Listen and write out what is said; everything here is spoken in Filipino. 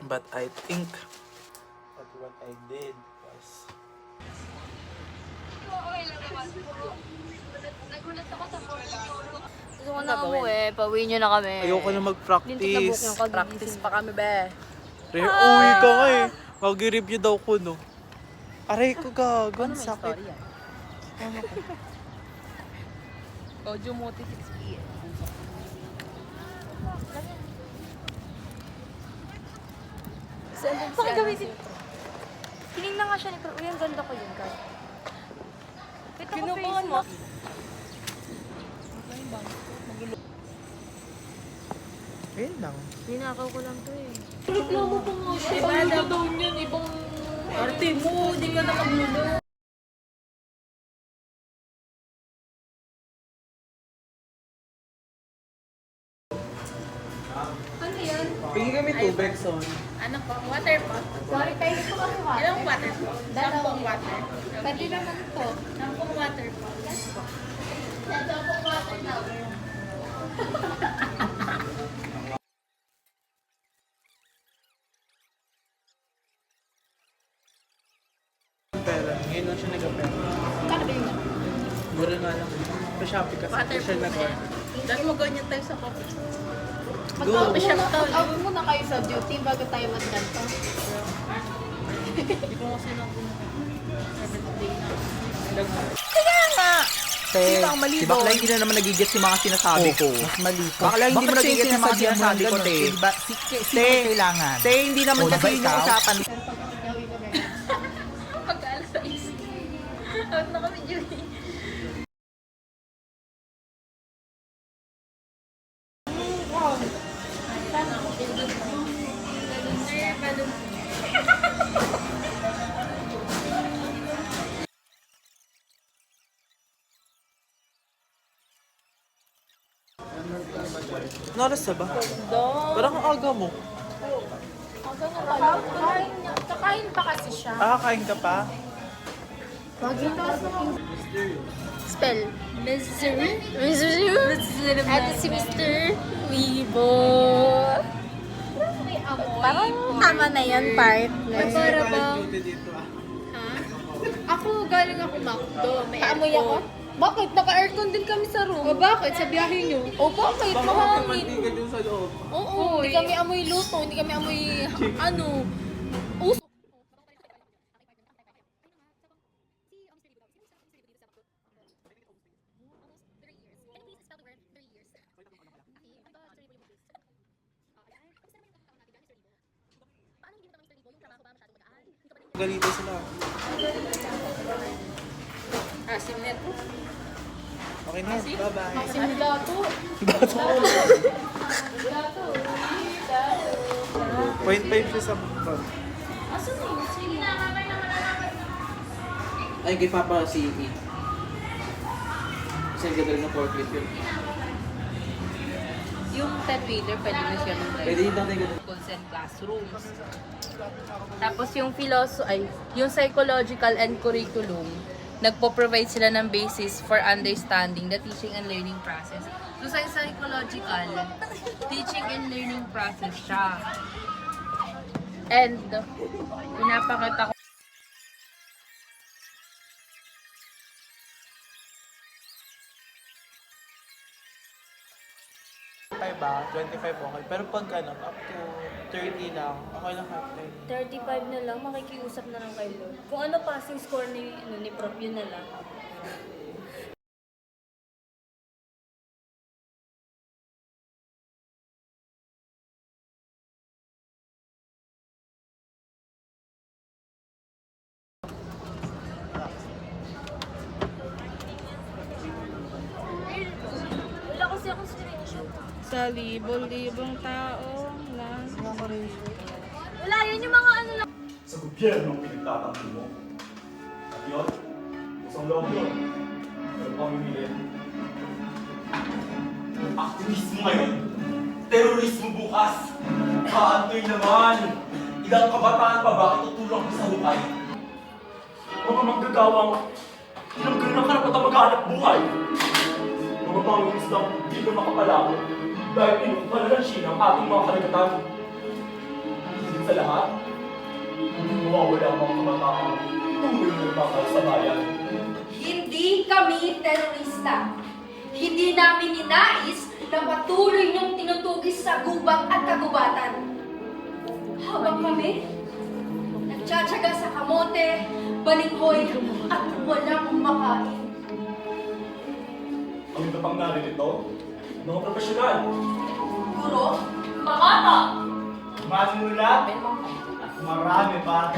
But I think that what I did was... Okay lang naman po. Nagulat ako sa morning euro. Gusto ko na umuwi. Pauwi nyo na kami. Ayoko na mag-practice. Practice pa kami, be. Uwi ka nga eh. Mag-review daw ko, no? Aray ko gago. Ano may Sakit. story yan? Audio Moto 6 p.m. Bakit gamitin? Tinignan nga siya ni Pro. Uy, ang ganda ko yun, guys. Wait, ako face mo. Ayun lang. Ninakaw ko lang to eh. Reklamo pa nga siya. Ibang daw niyan, ibang arte mo, hindi ka nakamulo. Ano yan? Pingin kami tubig, son. Ano po? Water po? Sorry, tayo po kasi water. Ilang water po? 10 water. Pwede naman to. 10 water po. 10 water na. Pera. Ngayon lang siya nag-pera. Kano ba yun? Mura nga lang. Pa-Shopee kasi. Water Siya po. nag-order. Dahil mo ganyan tayo sa coffee. Go! Mag-coffee shop to. Out muna kayo sa duty bago tayo mag-ganto. Hindi ko kasi nakuha. 7th day na. Kaya nga! Te, Di ba ang mali si doon? Bakla hindi na naman nagigit yung mga sinasabi ko. Mas mali ko. Bakla hindi mo nagigit yung mga sinasabi ko, te. Sino may kailangan? Te, hindi naman Oh, kasi diba yung ikaw? usapan. Pagka-alas 6. Out na kami, Julie. Naras na ba? Parang ang aga mo. Kakain pa kasi siya. Kain ka pa? Spell. Mr. Ito si Mr. Weibo. Parang tama na yan, partner. Para ba? dito ah. Ako, galing ako McDo. May Kaamoy ako? Bakit? Naka-aircon din kami sa room. O bakit? Sa biyahe nyo? O bakit? Mahangin. Mantiga dun sa loob. Oo, hindi kami amoy luto, hindi kami amoy ano. Uso. Ganito sila. Asim neto. Okay na, bye-bye. Sinidato. Dato. 0.5 siya sa front. Asan na yun? Sige. Ay, kay Papa si E. Kasi ang ganda rin ng portrait yun. Yung 10-wheeler, pwede na siya ng Pwede yung tatay ganda. schools and classrooms. Tapos yung yung psychological and curriculum, nagpo-provide sila ng basis for understanding the teaching and learning process. So sa psychological, teaching and learning process siya. And pinapakita ko ba? 25 okay. Pero pag ano, up to 30 lang, okay lang half time. 35 na lang, makikiusap na lang kay Lord. Kung ano passing score ni Prof, yun na lang. Wala kasi akong screenshot. sa libong-libong taong lang. Wala, yun yung mga ano lang. Sa gobyerno ang pinagtatanggol mo. At yun, isang loob yun. Pero pamimili. Yung aktivismo ngayon, terorismo bukas. Kaantoy naman. Ilang kabataan pa ba itutulong mo sa hukay? Mga manggagawang tinanggal ng karapatang maghanap buhay. Mga pangunguslang di na makapalako dahil pinukmalalansin ang ating mga kaligatan. sa lahat, hindi mawawala ang mga kabataan tunay na nagmamahal sa bayan. Hindi kami terorista. Hindi namin ninais na patuloy niyong tinutugis sa gubat at kagubatan. Habang kami, nagtsatsaga sa kamote, balinghoy, at walang makain. Ang iba pang naririto, mga profesional, Guro, makata! Manulat, marami pa.